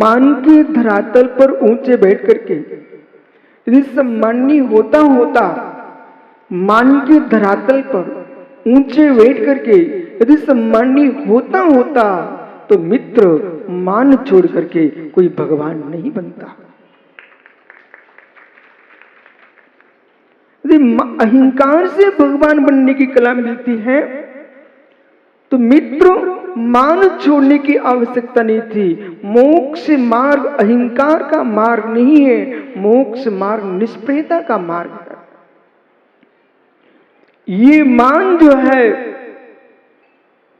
मान के धरातल पर ऊंचे बैठ करके यदि सम्माननीय होता होता, मान के धरातल पर ऊंचे बैठ करके यदि सम्माननीय होता होता, तो मित्र मान छोड़ करके कोई भगवान नहीं बनता। यदि अहंकार से भगवान बनने की कला मिलती है तो मित्र मान छोड़ने की आवश्यकता नहीं थी। मोक्ष मार्ग अहंकार का मार्ग नहीं है, मोक्ष मार्ग निष्प्रियता का मार्ग है। ये मान जो है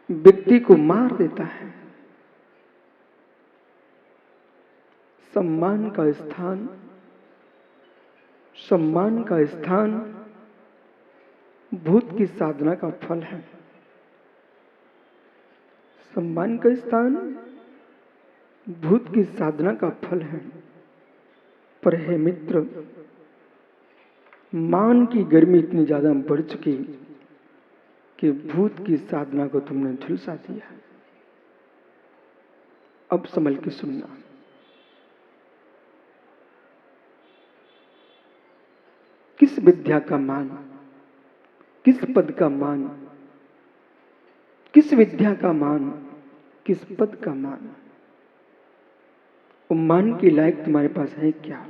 व्यक्ति को मार देता है। सम्मान का स्थान, सम्मान का स्थान भूत की साधना का फल है। सम्मान का स्थान भूत की साधना का फल है। पर हे मित्र, मान की गर्मी इतनी ज्यादा बढ़ चुकी कि भूत की साधना को तुमने झुलसा दिया। अब संभल के सुनना। किस विद्या का मान, किस पद का मान, किस विद्या का मान, किस पद का मान? वो मान के लायक तुम्हारे पास है क्या?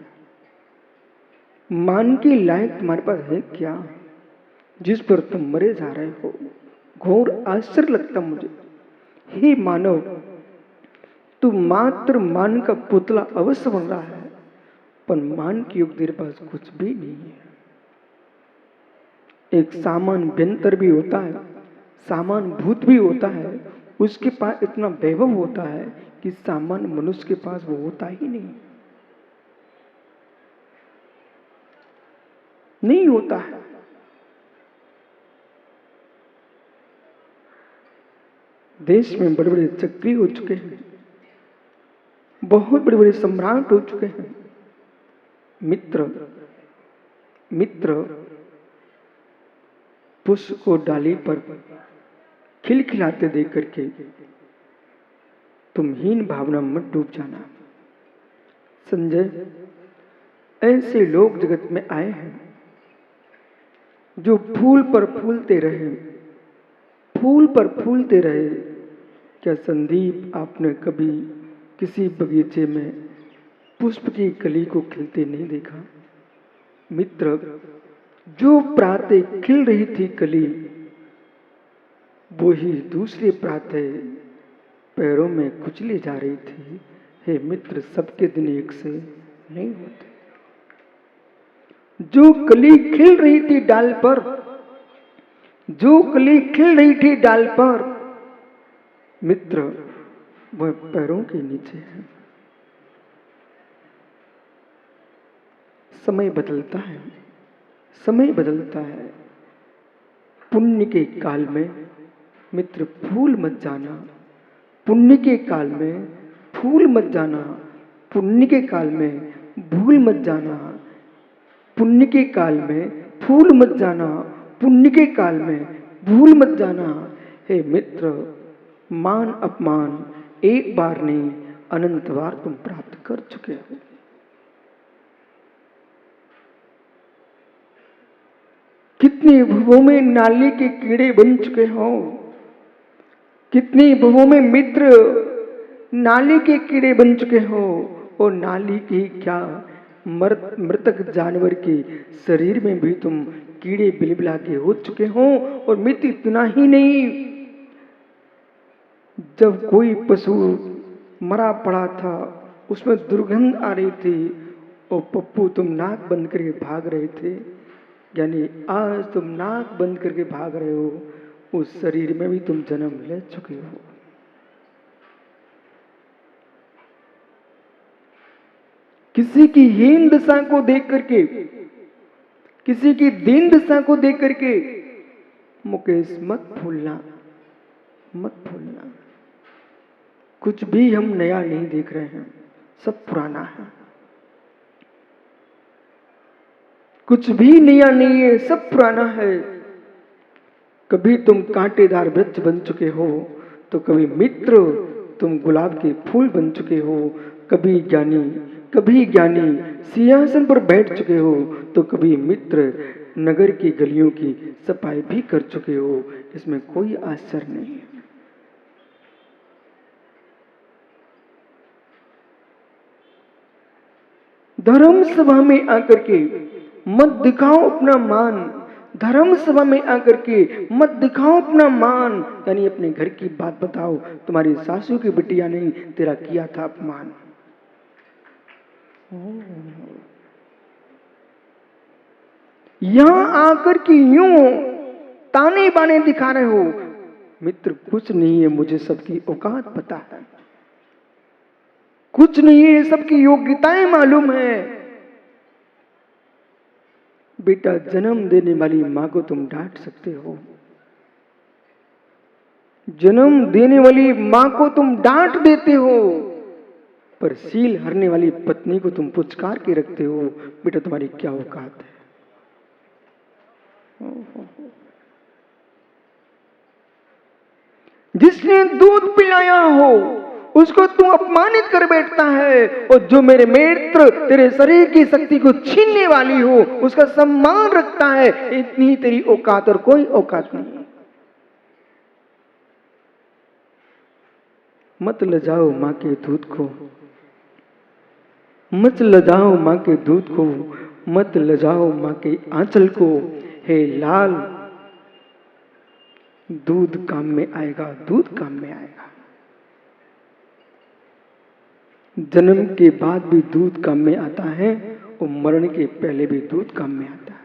मान के लायक तुम्हारे पास है क्या जिस पर तुम मरे जा रहे हो? घोर आश्चर्य लगता मुझे। हे मानव, तू मात्र मान का पुतला अवश्य बन रहा है, पर मान के युग तेरे पास कुछ भी नहीं है। एक सामान व्यंतर भी होता है, सामान भूत भी होता है, उसके पास इतना वैभव होता है कि सामान्य मनुष्य के पास वो होता ही नहीं होता है। देश में बड़े बड़े चक्री हो चुके हैं, बहुत बड़े बड़े सम्राट हो चुके हैं। मित्र मित्र पुष्प को डाली पर खिलखिलाते देख करके तुम हीन भावना मत डूब जाना। संजय, ऐसे लोग जगत में आए हैं जो फूल पर फूलते रहे, फूल पर फूलते रहे। क्या संदीप, आपने कभी किसी बगीचे में पुष्प की कली को खिलते नहीं देखा? मित्र, जो प्रातः खिल रही थी कली, वो ही दूसरे प्रातः पैरों में कुचली जा रही थी। हे मित्र, सबके दिन एक से नहीं होते। जो कली खिल रही थी डाल पर, जो कली खिल रही थी डाल पर, मित्र वह पैरों के नीचे है। समय बदलता है, समय बदलता है। पुण्य के काल में मित्र फूल मत जाना, पुण्य के काल में फूल मत जाना, पुण्य के काल में भूल मत जाना, पुण्य के काल में फूल मत जाना, पुण्य के काल में भूल मत जाना। हे मित्र, मान अपमान एक बार नहीं अनंत बार तुम प्राप्त कर चुके हो। कितनी भवों में नाली के कीड़े बन चुके हो, कितनी भवों में मित्र नाली के कीड़े बन चुके हो। और नाली की क्या, मृतक जानवर के शरीर में भी तुम कीड़े बिलबिला के हो चुके हो। और मित्र इतना ही नहीं, जब कोई पशु मरा पड़ा था, उसमें दुर्गंध आ रही थी और पप्पू तुम नाक बंद करके भाग रहे थे, यानी आज तुम नाक बंद करके भाग रहे हो, उस शरीर में भी तुम जन्म ले चुके हो। किसी की हीन दशा को देख करके, किसी की दीन दशा को देख करके मुकेश मत भूलना, मत भूलना। कुछ भी हम नया नहीं देख रहे हैं, सब पुराना है। कुछ भी नया नहीं है, सब पुराना है। कभी तुम कांटेदार वृक्ष बन चुके हो, तो कभी मित्र तुम गुलाब के फूल बन चुके हो, कभी ज्ञानी कभी ज्ञानी सिंहासन पर बैठ चुके हो, तो कभी मित्र नगर की गलियों की सफाई भी कर चुके हो। इसमें कोई आश्चर्य नहीं है। धर्म सभा में आकर के मत दिखाओ अपना मान, धर्म सभा में आकर के मत दिखाओ अपना मान, यानी अपने घर की बात बताओ, तुम्हारी सासू की बिटिया ने तेरा किया था अपमान। यहां आकर के यूं ताने बाने दिखा रहे हो। मित्र कुछ नहीं है, मुझे सबकी औकात पता है, कुछ नहीं है, सबकी योग्यताएं मालूम है। बेटा जन्म देने वाली मां को तुम डांट सकते हो, जन्म देने वाली मां को तुम डांट देते हो, पर सील हरने वाली पत्नी को तुम पुचकार के रखते हो। बेटा तुम्हारी क्या औकात है। जिसने दूध पिलाया हो उसको तू अपमानित कर बैठता है, और जो मेरे मित्र तेरे शरीर की शक्ति को छीनने वाली हो उसका सम्मान रखता है। इतनी तेरी औकात और कोई औकात नहीं। मत लजाओ मां के दूध को, मत लजाओ मां के दूध को, मत लजाओ मां के आंचल को। हे लाल, दूध काम में आएगा, दूध काम में आएगा। जन्म के बाद भी दूध काम में आता है, और मरण के पहले भी दूध काम में आता है।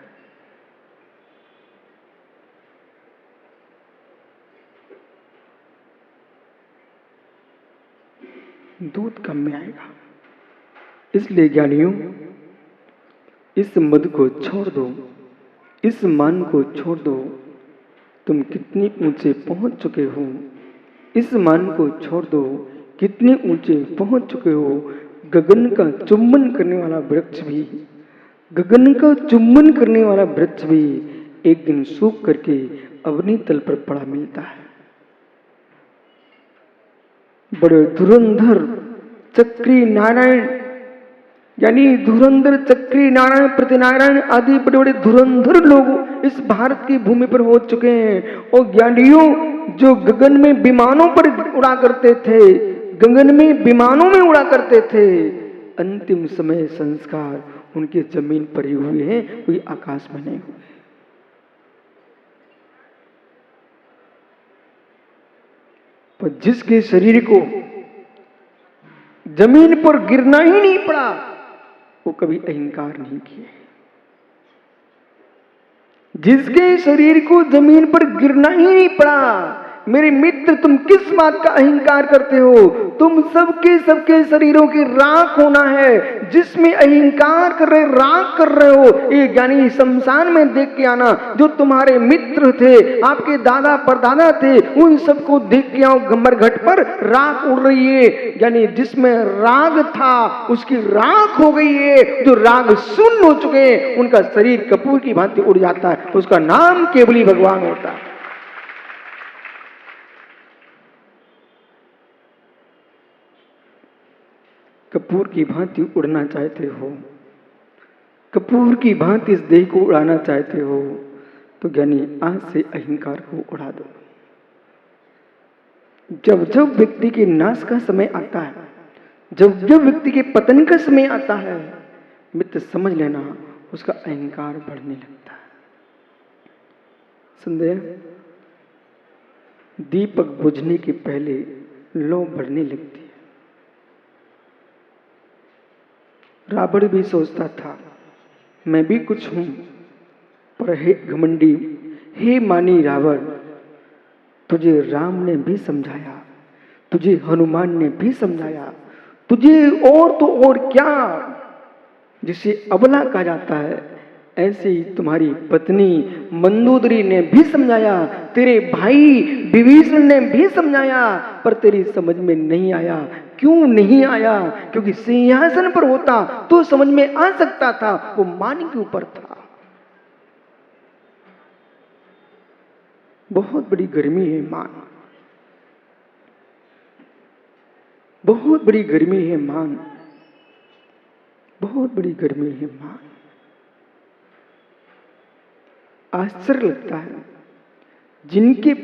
दूध काम में आएगा। इसलिए ज्ञानियों, इस मद को छोड़ दो, इस मान को छोड़ दो। तुम कितनी ऊंचे पहुंच चुके हो, इस मान को छोड़ दो, कितने ऊंचे पहुंच चुके हो। गगन का चुम्बन करने वाला वृक्ष भी, गगन का चुम्बन करने वाला वृक्ष भी एक दिन सूख करके अग्नि तल पर पड़ा मिलता है। बड़े धुरंधर चक्री नारायण, यानी धुरंधर चक्री नारायण प्रतिनारायण आदि बड़े बड़े धुरंधर लोग इस भारत की भूमि पर हो चुके हैं। और ज्ञानियों जो गगन में विमानों पर उड़ा करते थे, गगन में विमानों में उड़ा करते थे, अंतिम समय संस्कार उनके जमीन पर ही हुए हैं, कोई आकाश में नहीं हुए। पर जिसके शरीर को जमीन पर गिरना ही नहीं पड़ा, वो कभी अहंकार नहीं किए। जिसके शरीर को जमीन पर गिरना ही नहीं पड़ा, मेरे मित्र तुम किस बात का अहंकार करते हो। तुम सबके शरीरों की राख होना है। जिसमें अहंकार कर रहे, राख कर रहे हो, ये ज्ञानी शमशान में देख के आना। जो तुम्हारे मित्र थे, आपके दादा परदादा थे, उन सबको देख के आओ, गम्बर घट पर राख उड़ रही है। यानी जिसमें राग था उसकी राख हो गई है। जो राग शून्य हो चुके हैं उनका शरीर कपूर की भांति उड़ जाता है, उसका नाम केवली भगवान होता है। कपूर की भांति उड़ना चाहते हो, कपूर की भांति इस देह को उड़ाना चाहते हो, तो ज्ञानी आज से अहंकार को उड़ा दो। जब जब व्यक्ति के नाश का समय आता है, जब जब व्यक्ति के पतन का समय आता है, मित्र समझ लेना उसका अहंकार बढ़ने लगता है। संदेह, दीपक बुझने के पहले लौ बढ़ने लगती है। रावण भी सोचता था मैं भी कुछ हूं, पर हे घमंडी, हे मानी रावण, तुझे राम ने भी समझाया, तुझे हनुमान ने भी समझाया, तुझे और तो और क्या, जिसे अबला कहा जाता है, ऐसे ही तुम्हारी पत्नी मंदोदरी ने भी समझाया, तेरे भाई विभीषण ने भी समझाया, पर तेरी समझ में नहीं आया। क्यों नहीं आया? क्योंकि सिंहासन पर होता तो समझ में आ सकता था, वो मान के ऊपर था। बहुत बड़ी गर्मी है मान, बहुत बड़ी गर्मी है मान। बहुत बड़ी गर्मी है मां। आश्चर्य लगता है, जिनके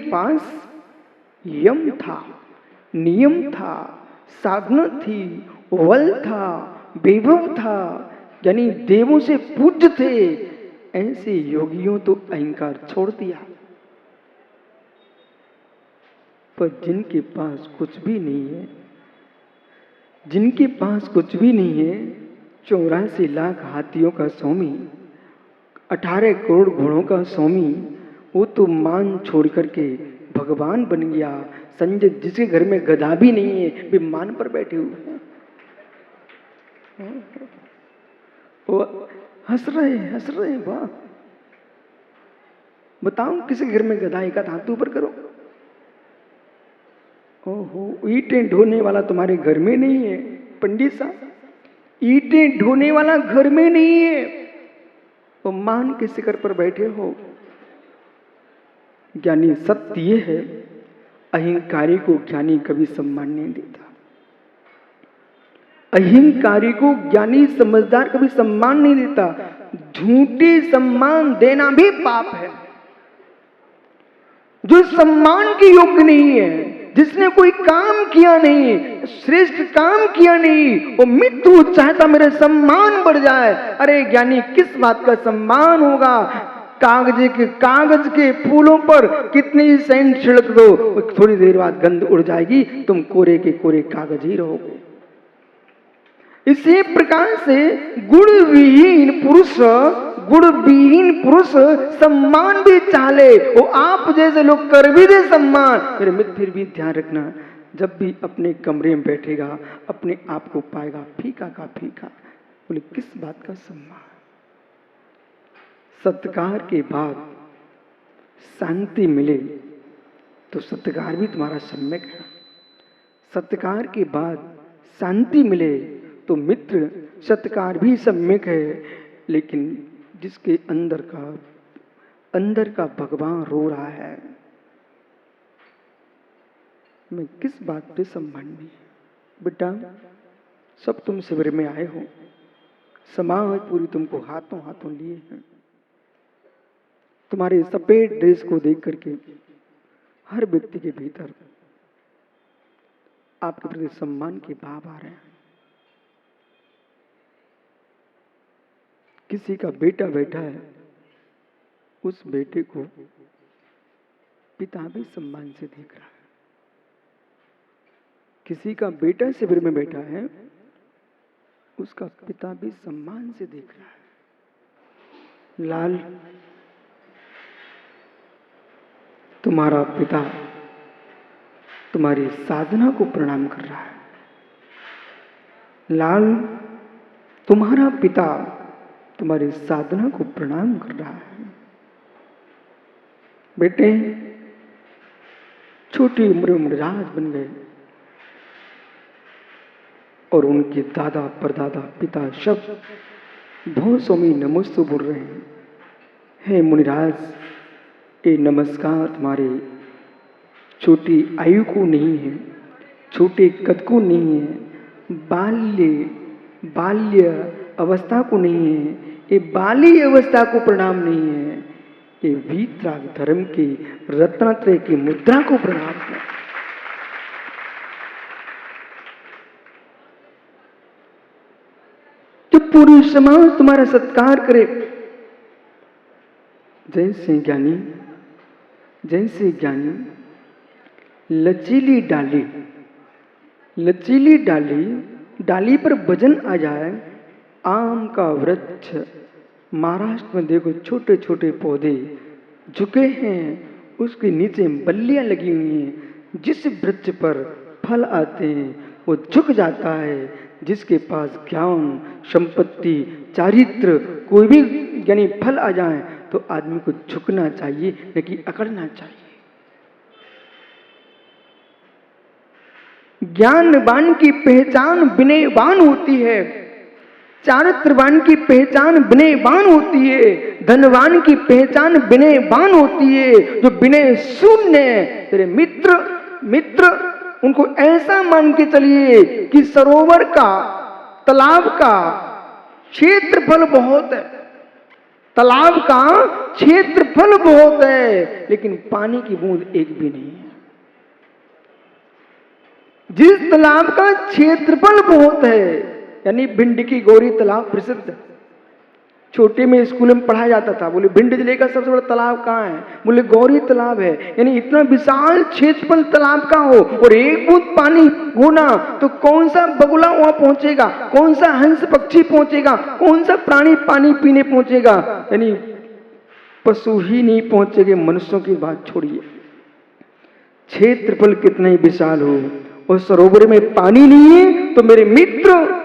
पास यम था, नियम था, साधना थी, बल था, वैभव था, यानी देवों से पूज्य थे, ऐसे योगियों तो अहंकार छोड़ दिया। पर जिनके पास कुछ भी नहीं है, जिनके पास कुछ भी नहीं है, 84 लाख हाथियों का स्वामी, 18 करोड़ घोड़ों का स्वामी, वो तो मान छोड़ करके भगवान बन गया। संजय जिसके घर में गधा भी नहीं है, वे मान पर बैठे हुए हैं। वो हंस रहे वाह। बताओ किसी घर में गधा, एक हाथ ऊपर करो। ओहो, ईंटें ढोने वाला तुम्हारे घर में नहीं है पंडित साहब, ईंटें ढोने वाला घर में नहीं है, तो मान के शिखर पर बैठे हो। ज्ञानी सत्य ये है, अहंकारी को ज्ञानी कभी सम्मान नहीं देता। अहंकारी को ज्ञानी समझदार कभी सम्मान नहीं देता। झूठी सम्मान देना भी पाप है। जो सम्मान के योग्य नहीं है, जिसने कोई काम किया नहीं, श्रेष्ठ काम किया नहीं, वो मृत्यु चाहता मेरे सम्मान बढ़ जाए। अरे ज्ञानी किस बात का सम्मान होगा? कागज के फूलों पर कितनी सेंट छिड़क दो, थोड़ी देर बाद गंध उड़ जाएगी, तुम कोरे के कोरे कागज ही रहोगे। इसी प्रकार से गुणविहीन पुरुष सम्मान भी चाले, वो आप जैसे लोग कर भी दे सम्मान। मेरे मित्र फिर भी ध्यान रखना, जब भी अपने कमरे में बैठेगा अपने आप को पाएगा फीका का फीका। बोले किस बात का सम्मान? सत्कार के बाद शांति मिले तो सत्कार भी तुम्हारा सम्यक है। सत्कार के बाद शांति मिले तो मित्र सत्कार भी सम्यक है। लेकिन जिसके अंदर का भगवान रो रहा है, मैं किस बात पे सम्मान नहीं? बेटा सब तुम शिविर में आए हो, समाज पूरी तुमको हाथों हाथों लिए हैं। तुम्हारे सफेद ड्रेस को देख करके हर व्यक्ति के भीतर आपके प्रति सम्मान के भाव आ रहे हैं। किसी का बेटा बैठा है, उस बेटे को पिता भी सम्मान से देख रहा है। किसी का बेटा शिविर में बैठा है, उसका पिता भी सम्मान से देख रहा है। लाल, तुम्हारा पिता तुम्हारी साधना को प्रणाम कर रहा है। लाल, तुम्हारा पिता तुम्हारी साधना को प्रणाम कर रहा है। बेटे छोटी उम्र में राज बन गए और उनके दादा परदादा पिता सब भो स्वामी नमोस्तु बोल रहे हैं। हे मुनिराज, ये नमस्कार तुम्हारे छोटी आयु को नहीं है, छोटे कद को नहीं है, बाल्य अवस्था को नहीं है, ये बाली अवस्था को प्रणाम नहीं है, ये वीतराग धर्म की रत्नत्रय की मुद्रा को प्रणाम है। तो पूरी समाज तुम्हारा सत्कार करे। जैसे ज्ञानी लचीली डाली पर वजन आ जाए। आम का वृक्ष, महाराष्ट्र में देखो छोटे छोटे पौधे झुके हैं, उसके नीचे बल्लियां लगी हुई हैं। जिस वृक्ष पर फल आते हैं वो झुक जाता है। जिसके पास ज्ञान, संपत्ति, चारित्र कोई भी यानी फल आ जाए तो आदमी को झुकना चाहिए, न कि अकड़ना चाहिए। ज्ञानवान की पहचान विनयवान होती है, चारित्रवान की पहचान विनयवान होती है, धनवान की पहचान विनयवान होती है। जो विनय शून्य है, तेरे मित्र उनको ऐसा मान के चलिए कि सरोवर का, तालाब का क्षेत्रफल बहुत है, तालाब का क्षेत्रफल बहुत है, लेकिन पानी की बूंद एक भी नहीं है। जिस तालाब का क्षेत्रफल बहुत है, यानी भिंड की गौरी तालाब प्रसिद्ध है। छोटे में स्कूल में पढ़ाया जाता था, बोले भिंड जिले का सबसे बड़ा तालाब कहाँ है, बोले गौरी तालाब है। यानी इतना विशाल क्षेत्रफल तालाब का हो और एक बूंद पानी होना, तो कौन सा बगुला वहां पहुंचेगा, कौन सा हंस पक्षी पहुंचेगा, कौन सा प्राणी पानी पीने पहुंचेगा। यानी पशु ही नहीं पहुंचेंगे, मनुष्यों की बात छोड़िए। क्षेत्रफल कितना ही विशाल हो और सरोवर में पानी नहीं है, तो मेरे मित्र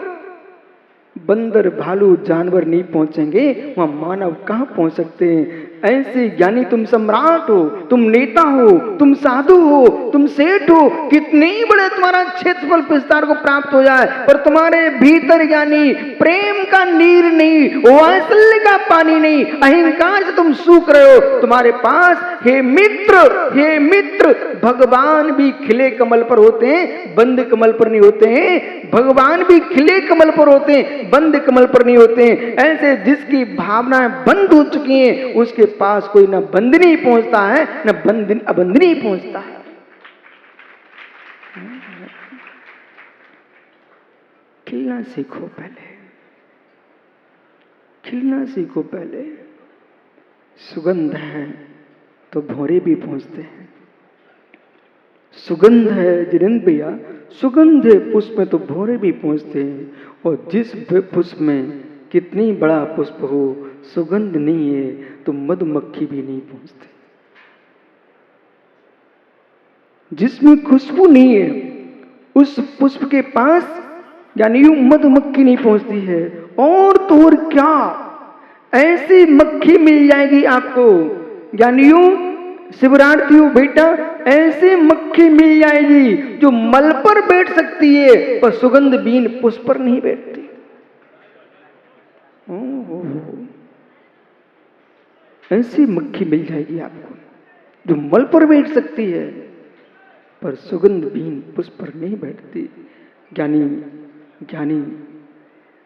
बंदर भालू जानवर नहीं पहुंचेंगे, वहां मानव कहां पहुंच सकते हैं। ऐसे ज्ञानी तुम सम्राट हो, तुम नेता हो, तुम साधु हो, तुम सेठ हो, कितने ही बड़े तुम्हारा क्षेत्रफल विस्तार को प्राप्त हो जाए, पर तुम्हारे भीतर ज्ञानी प्रेम का नीर नहीं, वात्सल्य का पानी नहीं, अहंकार से तुम सूख रहे हो। तुम्हारे पास हे मित्र, भगवान भी खिले कमल पर होते हैं, बंद कमल पर नहीं होते हैं। भगवान भी खिले कमल पर होते हैं, बंद कमल पर नहीं होते हैं। ऐसे जिसकी भावनाएं बंद हो चुकी हैं, उसके पास कोई ना बंदनी पहुंचता है, ना अबंदनी पहुंचता है। खिलना सीखो पहले, खिलना सीखो पहले। सुगंध है तो भौरे भी पहुंचते हैं। सुगंध है जिनेंद्र भैया, सुगंध है पुष्प में तो भौरे भी पहुंचते हैं। और जिस पुष्प में कितनी बड़ा पुष्प हो, सुगंध नहीं है तो मधुमक्खी भी नहीं पहुंचती। जिसमें खुशबू नहीं है, उस पुष्प के पास यानी यूं मधुमक्खी नहीं पहुंचती है। और तो और क्या, ऐसी मक्खी मिल जाएगी आपको, यानी यूं शिवरार्थी हो बेटा, ऐसी मक्खी मिल जाएगी जो मल पर बैठ सकती है, पर सुगंध बीन पुष्प पर नहीं बैठती। ऐसी मक्खी मिल जाएगी आपको जो मल पर बैठ सकती है, पर सुगंध बीन पुष्प पर नहीं बैठती। ज्ञानी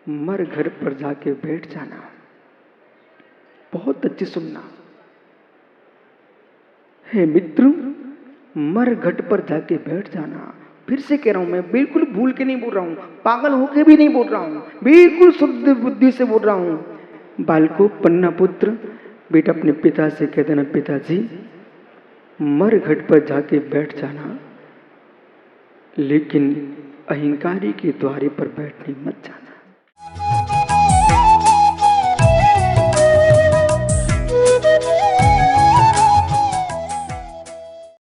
मर घर पर जाके बैठ जाना। बहुत अच्छी सुनना हे मित्र, मर घट पर जाके बैठ जाना। फिर से कह रहा हूं, मैं बिल्कुल भूल के नहीं बोल रहा हूं, पागल होके भी नहीं बोल रहा हूं, बिल्कुल शुद्ध बुद्धि से बोल रहा हूं। बालको, पन्ना पुत्र, बेटा अपने पिता से कह देना, पिताजी मर घट पर जाके बैठ जाना, लेकिन अहंकारी के द्वारे पर बैठने मत जाना।